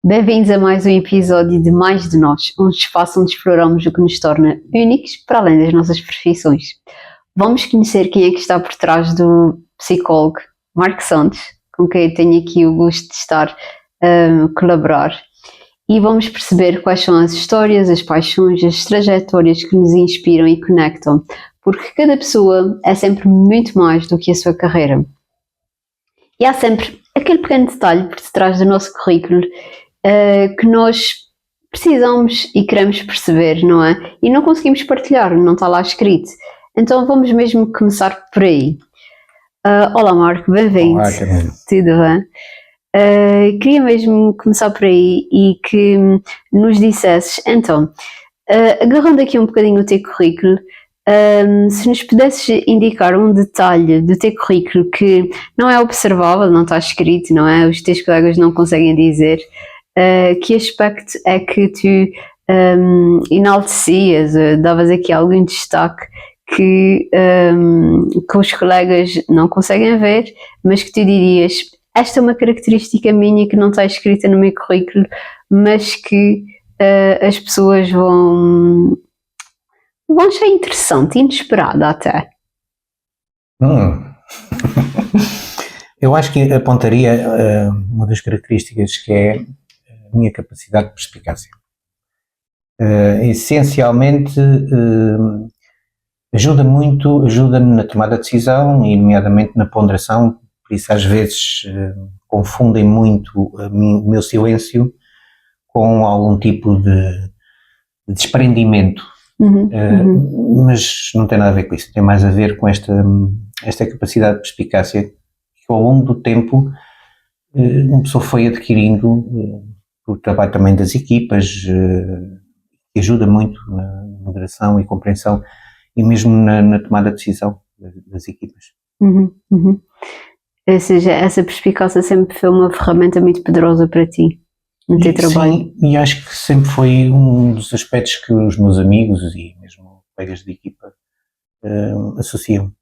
Bem-vindos a mais um episódio de Mais de Nós, um espaço onde exploramos o que nos torna únicos para além das nossas profissões. Vamos conhecer quem é que está por trás do psicólogo Marco Santos, com quem eu tenho aqui o gosto de estar a colaborar, e vamos perceber quais são as histórias, as paixões, as trajetórias que nos inspiram e conectam, porque cada pessoa é sempre muito mais do que a sua carreira. E há sempre aquele pequeno detalhe por detrás do nosso currículo que nós precisamos e queremos perceber, não é? E não conseguimos partilhar, não está lá escrito. Então vamos mesmo começar por aí. Olá Marco, bem-vindo. Olá, Carolina. Tudo bem? Queria mesmo começar por aí e que nos dissesses, então, agarrando aqui um bocadinho o teu currículo, se nos pudesses indicar um detalhe do teu currículo que não é observável, não está escrito, não é? Os teus colegas não conseguem dizer, que aspecto é que tu enaltecias, davas aqui algum destaque que os colegas não conseguem ver, mas que tu dirias, esta é uma característica minha que não está escrita no meu currículo, mas que as pessoas vão achar interessante, inesperada até. Eu acho que apontaria uma das características que é a minha capacidade de perspicácia. Essencialmente, ajuda-me na tomada de decisão e nomeadamente na ponderação, por isso às vezes confundem muito o meu silêncio com algum tipo de desprendimento. Mas não tem nada a ver com isso, tem mais a ver com esta capacidade de perspicácia que ao longo do tempo uma pessoa foi adquirindo por trabalho também das equipas, que ajuda muito na moderação e compreensão e mesmo na tomada de decisão das equipas. Ou seja, essa perspicácia sempre foi uma ferramenta muito poderosa para ti no teu trabalho. Sim, e acho que sempre foi um dos aspectos que os meus amigos e mesmo colegas de equipa associam.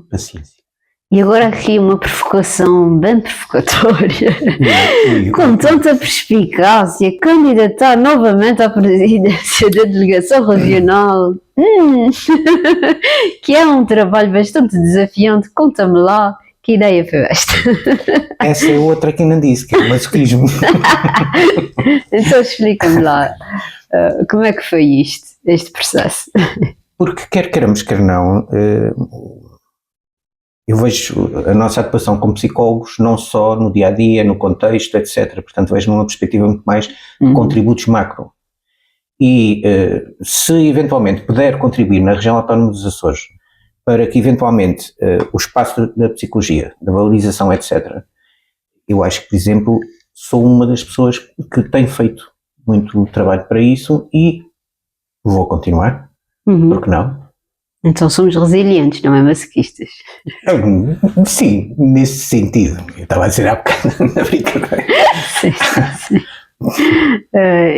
Paciência. E agora aqui uma provocação bem provocatória, com tanta perspicácia, candidatar novamente à presidência da delegação regional, que é um trabalho bastante desafiante. Conta-me lá, que ideia foi esta? Essa é outra que eu não disse, que é o masoquismo. Então explica-me lá, como é que foi este processo? Porque quer queiramos, quer não, eu vejo a nossa atuação como psicólogos não só no dia-a-dia, no contexto, etc. Portanto, vejo numa perspectiva muito mais de contributos macro. E se eventualmente puder contribuir na região autónoma dos Açores para que eventualmente o espaço da psicologia, da valorização, etc., eu acho que, por exemplo, sou uma das pessoas que tem feito muito trabalho para isso e vou continuar, porque não? Então somos resilientes, não é masoquistas? Sim, nesse sentido. Eu estava a dizer há bocado na brincadeira. Sim.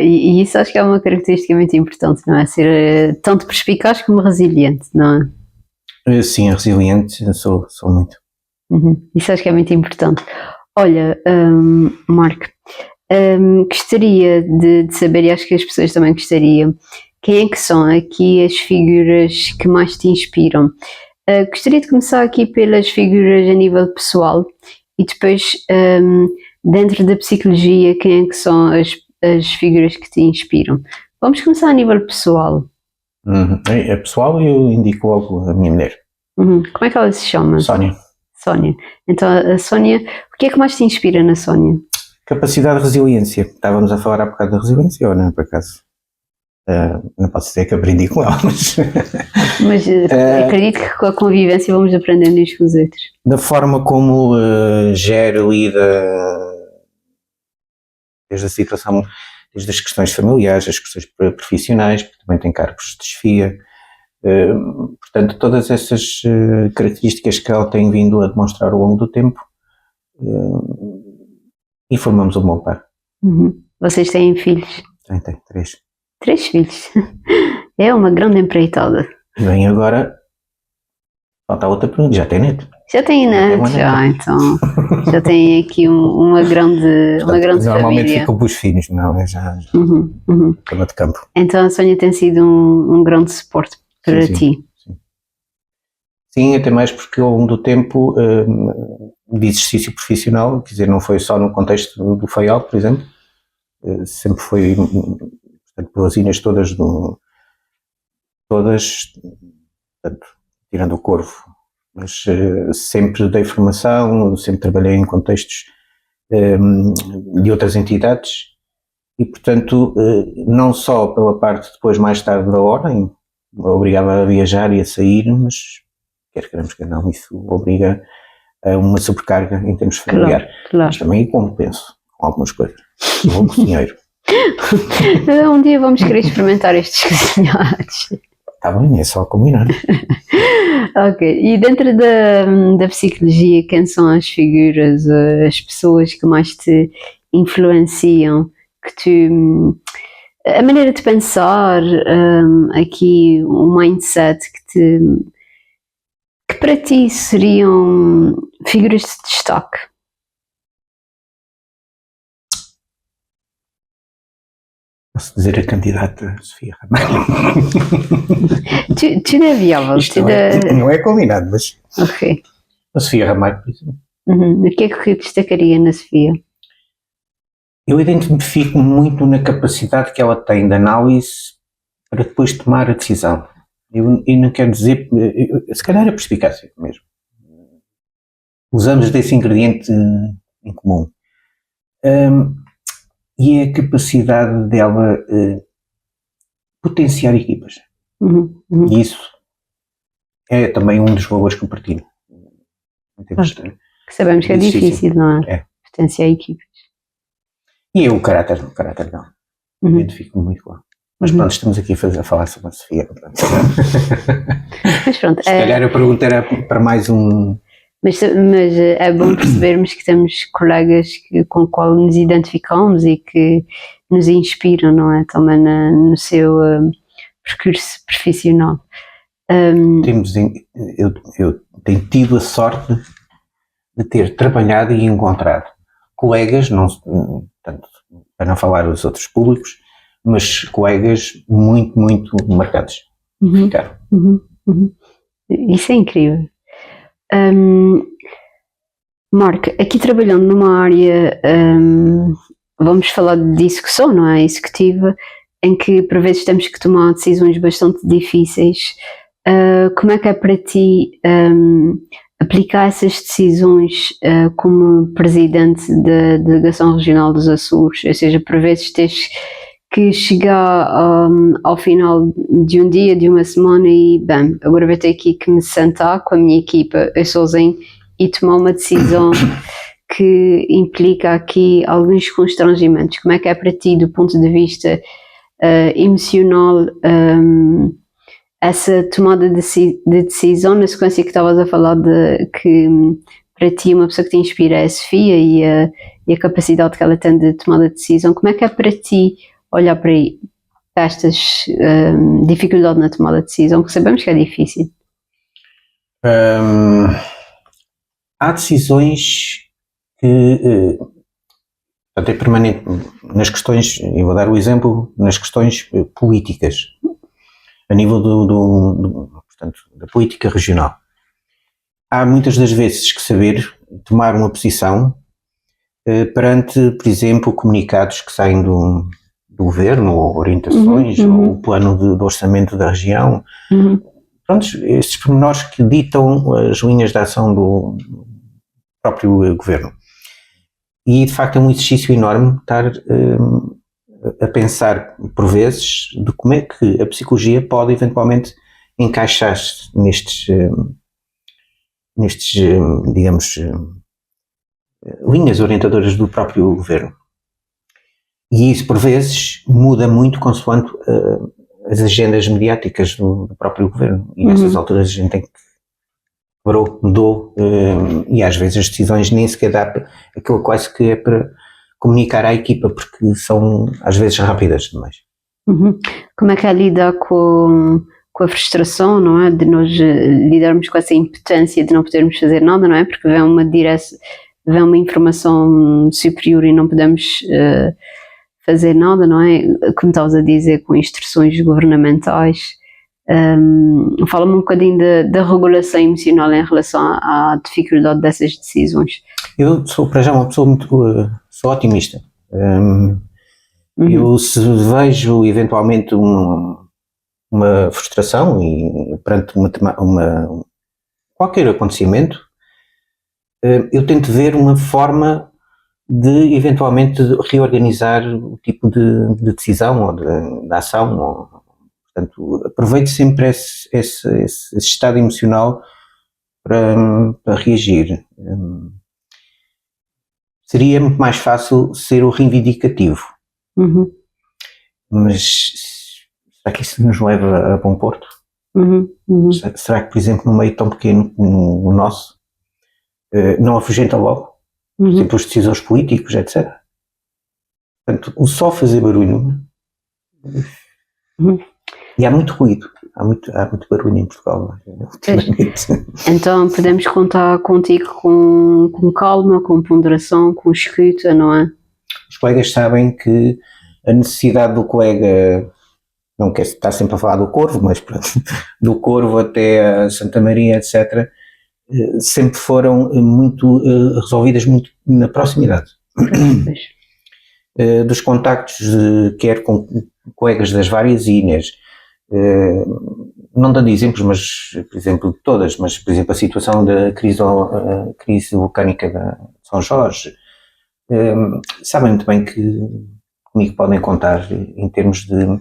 E isso acho que é uma característica muito importante, não é? Ser tanto perspicaz como resiliente, não é? Sim, resiliente sou muito. Isso acho que é muito importante. Olha, Marco, gostaria de saber, e acho que as pessoas também gostariam, quem é que são aqui as figuras que mais te inspiram? Gostaria de começar aqui pelas figuras a nível pessoal e depois, dentro da psicologia, quem é que são as figuras que te inspiram? Vamos começar a nível pessoal. É pessoal, eu indico logo a minha mulher. Como é que ela se chama? Sónia. Então, a Sónia, o que é que mais te inspira na Sónia? Capacidade de resiliência. Estávamos a falar há bocado da resiliência, ou não, por acaso? Não posso dizer que aprendi com ela, mas acredito que com a convivência vamos aprendendo uns com os outros. Da forma como gera, lida, desde a situação, desde as questões familiares, as questões profissionais, porque também tem cargos de chefia, portanto todas essas características que ela tem vindo a demonstrar ao longo do tempo, e formamos um bom par. Vocês têm filhos? Tem 3. 3 filhos. É uma grande empreitada. E bem, agora falta outra pergunta. Já tem neto? Já tem neto, já, então. Já tem aqui uma grande Normalmente família. ficam para os filhos, não é? Já cama de campo. Então a Sónia tem sido um grande suporte para ti. Sim, até mais porque ao longo do tempo de exercício profissional, quer dizer, não foi só no contexto do FAIAL, por exemplo, sempre foi, portanto, boazinhas todas, portanto, tirando o Corvo, mas sempre dei formação, sempre trabalhei em contextos de outras entidades e, portanto, não só pela parte depois mais tarde da ordem, obrigava a viajar e a sair, mas quer queremos, quer não, isso obriga a uma sobrecarga em termos familiares. Claro. Mas também compenso com algumas coisas. Sou um cozinheiro. Um dia vamos querer experimentar estes cozinhados. Está bem, é só combinar. Ok, e dentro da psicologia, quem são as figuras, as pessoas que mais te influenciam, a maneira de pensar, aqui um mindset que para ti seriam figuras de destaque? Posso dizer a candidata Sofia Ramalho. Tu não é viável. Não é combinado, mas Ok. a Sofia Ramalho, por exemplo. O que é que destacaria na Sofia? Eu identifico muito na capacidade que ela tem de análise para depois tomar a decisão. Eu não quero dizer, se calhar é perspicácia mesmo. Usamos desse ingrediente em comum. E é a capacidade dela potenciar equipas. E isso é também um dos valores que eu partilho. Que sabemos que é difícil, não é? Potenciar equipas. E é o caráter não. Identifico-me muito lá. Mas pronto, estamos aqui a falar sobre a Sofia. Mas pronto. Se calhar a pergunta era para mais um... Mas é bom percebermos que temos colegas com os quais nos identificamos e que nos inspiram, não é? Também no seu percurso profissional. Eu tenho tido a sorte de ter trabalhado e encontrado colegas, tanto para não falar dos outros públicos, mas colegas muito, muito marcados. Ficaram. Isso é incrível. Marco, aqui trabalhando numa área, vamos falar de execução, não é? Executiva, em que por vezes temos que tomar decisões bastante difíceis. Como é que é para ti aplicar essas decisões como presidente da Delegação Regional dos Açores? Ou seja, por vezes tens que chegar ao final de um dia, de uma semana e, bem, agora vou ter aqui que me sentar com a minha equipa, eu sozinho, e tomar uma decisão que implica aqui alguns constrangimentos. Como é que é para ti, do ponto de vista emocional, essa tomada de decisão, na sequência que estavas a falar de que para ti uma pessoa que te inspira é a Sofia e a capacidade que ela tem de tomada de decisão, como é que é para ti olhar para estas dificuldades na tomada de decisão, que sabemos que é difícil? Há decisões que é permanente nas questões, e vou dar o exemplo, nas questões políticas, a nível portanto, da política regional. Há muitas das vezes que saber tomar uma posição perante, por exemplo, comunicados que saem do governo, ou orientações, ou o plano de orçamento da região. Pronto, estes pormenores que ditam as linhas de ação do próprio governo. E de facto é um exercício enorme estar a pensar por vezes de como é que a psicologia pode eventualmente encaixar-se nestes digamos, linhas orientadoras do próprio governo. E isso por vezes muda muito consoante as agendas mediáticas do próprio governo. E nessas alturas a gente tem que mudou, e às vezes as decisões nem sequer dá aquilo quase que é para comunicar à equipa, porque são às vezes rápidas demais. Como é que é lidar com com a frustração, não é? De nós lidarmos com essa impotência de não podermos fazer nada, não é? Porque vem uma informação superior e não podemos fazer nada, não é? Como estavas a dizer, com instruções governamentais. Fala-me um bocadinho da regulação emocional em relação à dificuldade dessas decisões. Eu sou, para já, uma pessoa muito sou otimista. Eu, se vejo eventualmente uma frustração e perante qualquer acontecimento, eu tento ver uma forma de eventualmente reorganizar o tipo de decisão ou de ação. Portanto, aproveito sempre esse estado emocional para reagir. Seria muito mais fácil ser o reivindicativo. Mas será que isso nos leva a bom porto? Será que, por exemplo, num meio tão pequeno como o nosso, não afugenta logo? Por exemplo, os decisores políticos, etc. Portanto, o só fazer barulho. E há muito ruído, há muito barulho em Portugal. Então podemos contar contigo com calma, com ponderação, com escuta, não é? Os colegas sabem que a necessidade do colega, não quer estar sempre a falar do Corvo, mas pronto, do Corvo até a Santa Maria, etc., sempre foram muito resolvidas muito na proximidade. Dos contactos, quer com colegas das várias ilhas, não dando exemplos, mas, por exemplo, de todas, mas, por exemplo, a situação da crise vulcânica de São Jorge, sabem muito bem que comigo podem contar em termos de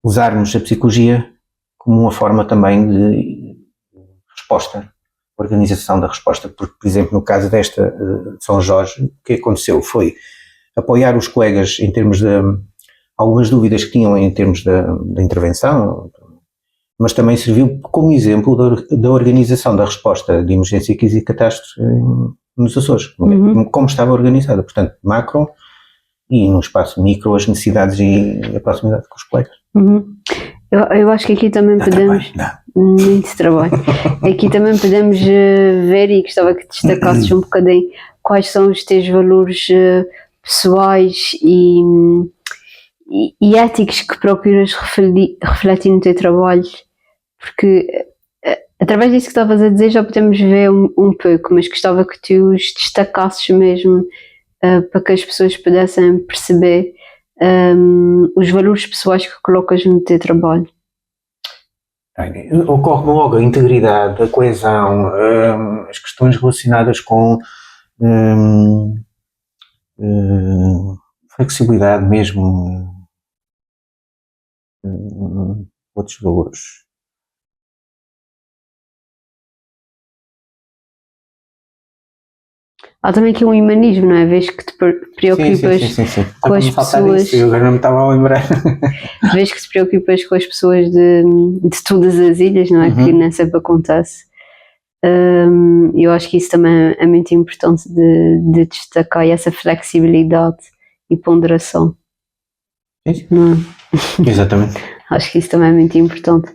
usarmos a psicologia como uma forma também de resposta, organização da resposta, porque, por exemplo, no caso desta de São Jorge, o que aconteceu foi apoiar os colegas em termos de algumas dúvidas que tinham em termos da intervenção, mas também serviu como exemplo da organização da resposta de emergência e catástrofe nos Açores, como estava organizada, portanto, macro e no espaço micro, as necessidades e a proximidade com os colegas. Eu acho que aqui também podemos... Muito trabalho. Aqui também podemos ver, e gostava que destacasses um bocadinho quais são os teus valores pessoais e éticos que procuras refletir no teu trabalho, porque através disso que estavas a dizer já podemos ver um pouco, mas gostava que tu os destacasses mesmo para que as pessoas pudessem perceber os valores pessoais que colocas no teu trabalho. Ocorre logo a integridade, a coesão, as questões relacionadas com flexibilidade mesmo, outros valores. Há também aqui um humanismo, não é? Vês que te preocupas sim. com as pessoas. Isso, eu agora não me estava a lembrar. Vês que te preocupas com as pessoas de todas as ilhas, não é? Que nem sempre acontece. Eu acho que isso também é muito importante de destacar, essa flexibilidade e ponderação. Não é? Exatamente. Acho que isso também é muito importante.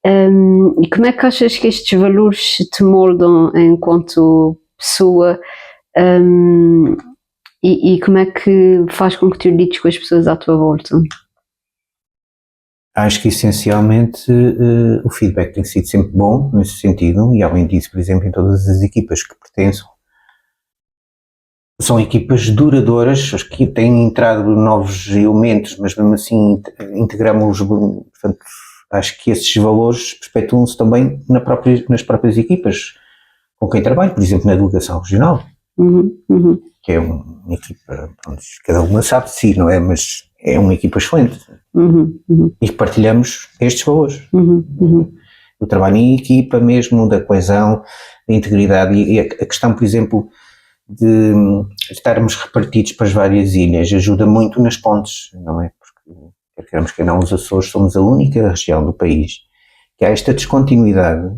E como é que achas que estes valores te moldam enquanto pessoa? E como é que faz com que tu lides com as pessoas à tua volta? Acho que essencialmente o feedback tem sido sempre bom nesse sentido, e além disso, por exemplo, em todas as equipas que pertenço, são equipas duradouras, as que têm entrado novos elementos, mas mesmo assim integramos-los. Portanto, acho que esses valores perpetuam-se também nas próprias equipas com quem trabalho, por exemplo, na delegação regional, que é uma equipa, pronto, cada uma sabe de si, não é? Mas é uma equipa excelente. E partilhamos estes valores. O trabalho em equipa mesmo, da coesão, da integridade, e a questão, por exemplo, de estarmos repartidos para as várias ilhas ajuda muito nas pontes, não é? Porque, quer queremos que não, os Açores somos a única região do país que há esta descontinuidade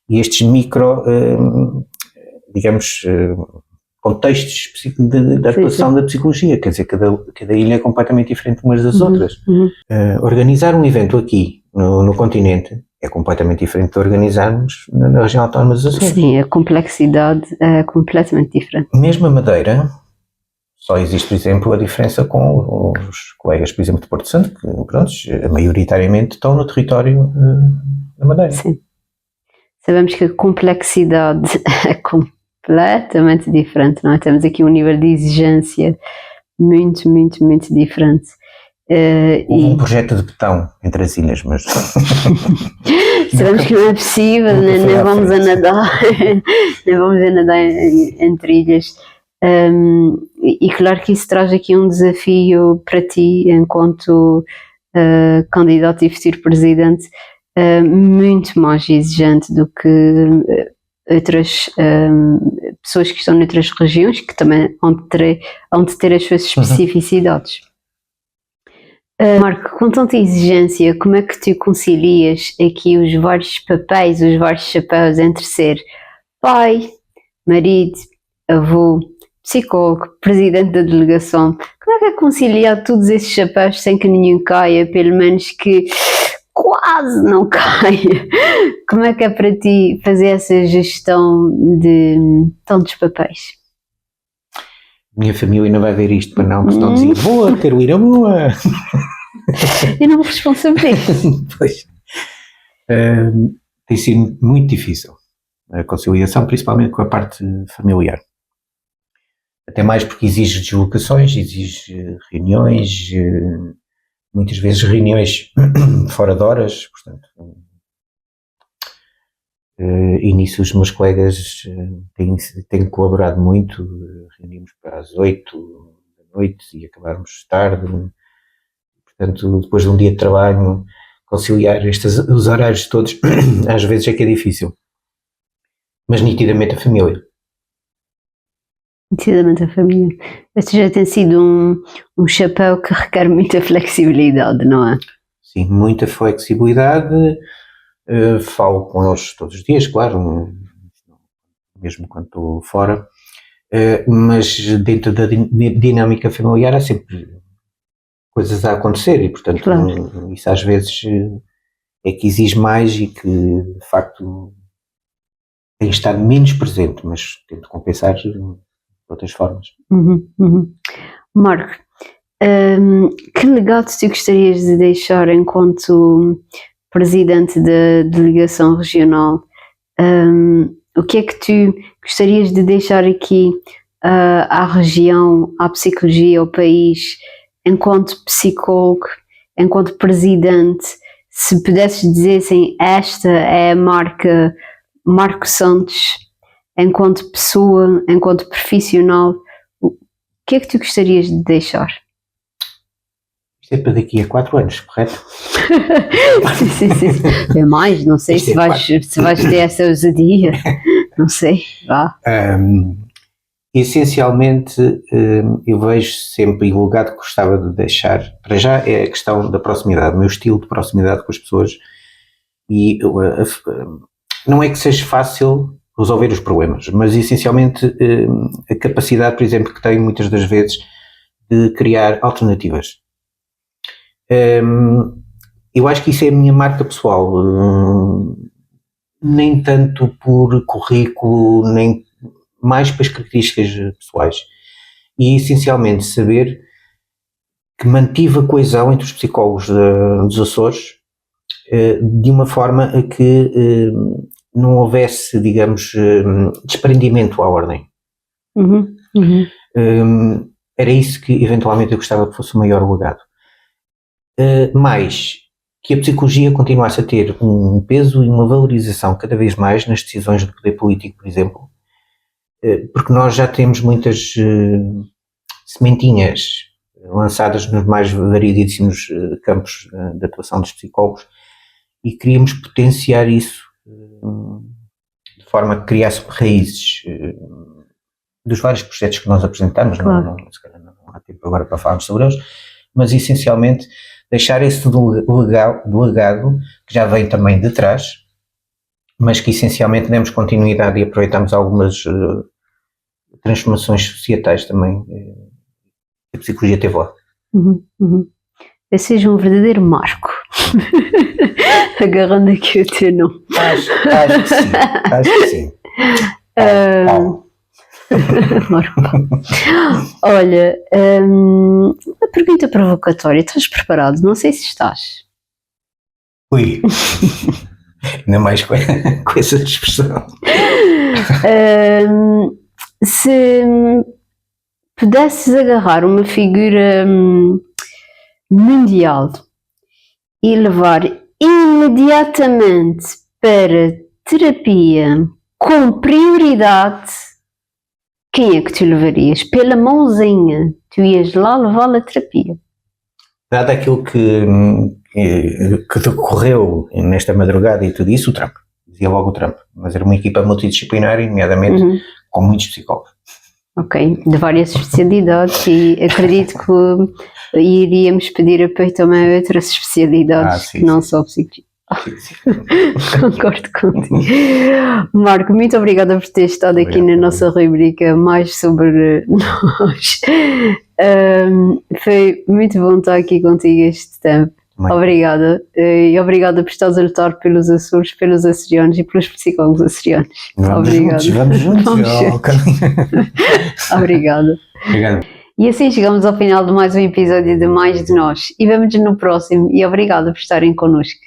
e estes micro, digamos, contextos da atuação da psicologia, quer dizer, cada ilha é completamente diferente umas das outras. Organizar um evento aqui, no continente é completamente diferente de organizarmos na região autónoma dos Açores. Sim, a complexidade é completamente diferente. Mesmo a Madeira, só existe, por exemplo, a diferença com os colegas, por exemplo, de Porto Santo, que, pronto, maioritariamente estão no território da Madeira. Sim. Sabemos que a complexidade é completamente diferente, não é? Temos aqui um nível de exigência muito, muito, muito diferente. Houve um projeto de betão entre as ilhas, mas... Sabemos que não é possível, nem vamos a nadar, nem vamos a nadar entre ilhas. E claro que isso traz aqui um desafio para ti, enquanto candidato e futuro presidente, muito mais exigente do que outras pessoas que estão noutras regiões, que também hão de ter as suas especificidades. Marco, com tanta exigência, como é que tu concilias aqui os vários papéis, os vários chapéus entre ser pai, marido, avô, psicólogo, presidente da delegação? Como é conciliar todos esses chapéus sem que nenhum caia, pelo menos que quase não caia? Como é que é para ti fazer essa gestão de tantos papéis? Minha família não vai ver isto, para não, porque senão dizia, boa, Carolina, boa. Eu não me responsabilizo. Pois. Tem sido muito difícil a conciliação, principalmente com a parte familiar. Até mais porque exige deslocações, exige reuniões, muitas vezes reuniões fora de horas, portanto... E nisso os meus colegas têm colaborado muito, reunimos para as 8 da noite e acabarmos tarde, portanto depois de um dia de trabalho conciliar os horários todos às vezes é que é difícil, mas nitidamente a família. Nitidamente a família. Este já tem sido um chapéu que requer muita flexibilidade, não é? Sim, muita flexibilidade. Falo com eles todos os dias, claro, mesmo quando estou fora, mas dentro da dinâmica familiar há sempre coisas a acontecer e, portanto, claro, isso às vezes é que exige mais e que, de facto, tem estado menos presente, mas tento compensar de outras formas. Marco, que legado tu gostarias de deixar enquanto presidente da delegação regional? O que é que tu gostarias de deixar aqui à região, à psicologia, ao país, enquanto psicólogo, enquanto presidente? Se pudesses dizer assim, esta é a marca Marco Santos, enquanto pessoa, enquanto profissional, o que é que tu gostarias de deixar? Isto é para daqui a 4 anos, correto? sim. É mais, não sei se vais ter essa ousadia, não sei, vá. Essencialmente, eu vejo sempre, e o legado que gostava de deixar, para já é a questão da proximidade, o meu estilo de proximidade com as pessoas, e não é que seja fácil resolver os problemas, mas essencialmente a capacidade, por exemplo, que tenho muitas das vezes de criar alternativas. Eu acho que isso é a minha marca pessoal, nem tanto por currículo, nem mais pelas características pessoais, e essencialmente saber que mantive a coesão entre os psicólogos dos Açores de uma forma a que não houvesse, digamos, desprendimento à ordem. Era isso que eventualmente eu gostava que fosse o maior legado. Mais que a psicologia continuasse a ter um peso e uma valorização cada vez mais nas decisões do poder político, por exemplo, porque nós já temos muitas sementinhas lançadas nos mais variedíssimos campos de atuação dos psicólogos e queríamos potenciar isso de forma a que criasse raízes dos vários projetos que nós apresentamos, claro. Não há tempo agora para falarmos sobre eles, mas essencialmente deixar esse legado que já vem também de trás, mas que essencialmente demos continuidade e aproveitamos algumas transformações societais também que a psicologia teve lá. Esse seja um verdadeiro marco. Agarrando aqui o teu nome. Acho que sim. Paulo. Olha, uma pergunta provocatória. Estás preparado? Não sei se estás. Ui. Ainda mais com essa expressão. Se pudesses agarrar uma figura mundial e levar imediatamente para terapia com prioridade, quem é que tu levarias? Pela mãozinha, tu ias lá levá-la a terapia. Dado aquilo que decorreu nesta madrugada e tudo isso, o Trump. Dizia logo o Trump. Mas era uma equipa multidisciplinar, nomeadamente com muitos psicólogos. Ok, de várias especialidades, e acredito que iríamos pedir apoio também a outras especialidades, não só psiquiatria. Concordo contigo. Marco, muito obrigada por ter estado aqui na nossa rubrica mais sobre nós. Foi muito bom estar aqui contigo este tempo. Obrigada. E obrigada por estares a lutar pelos Açores, pelos açorianos e pelos psicólogos açorianos. Vamos juntos. Obrigada. Obrigado. E assim chegamos ao final de mais um episódio de Mais de Nós. E vemo-nos no próximo. E obrigada por estarem connosco.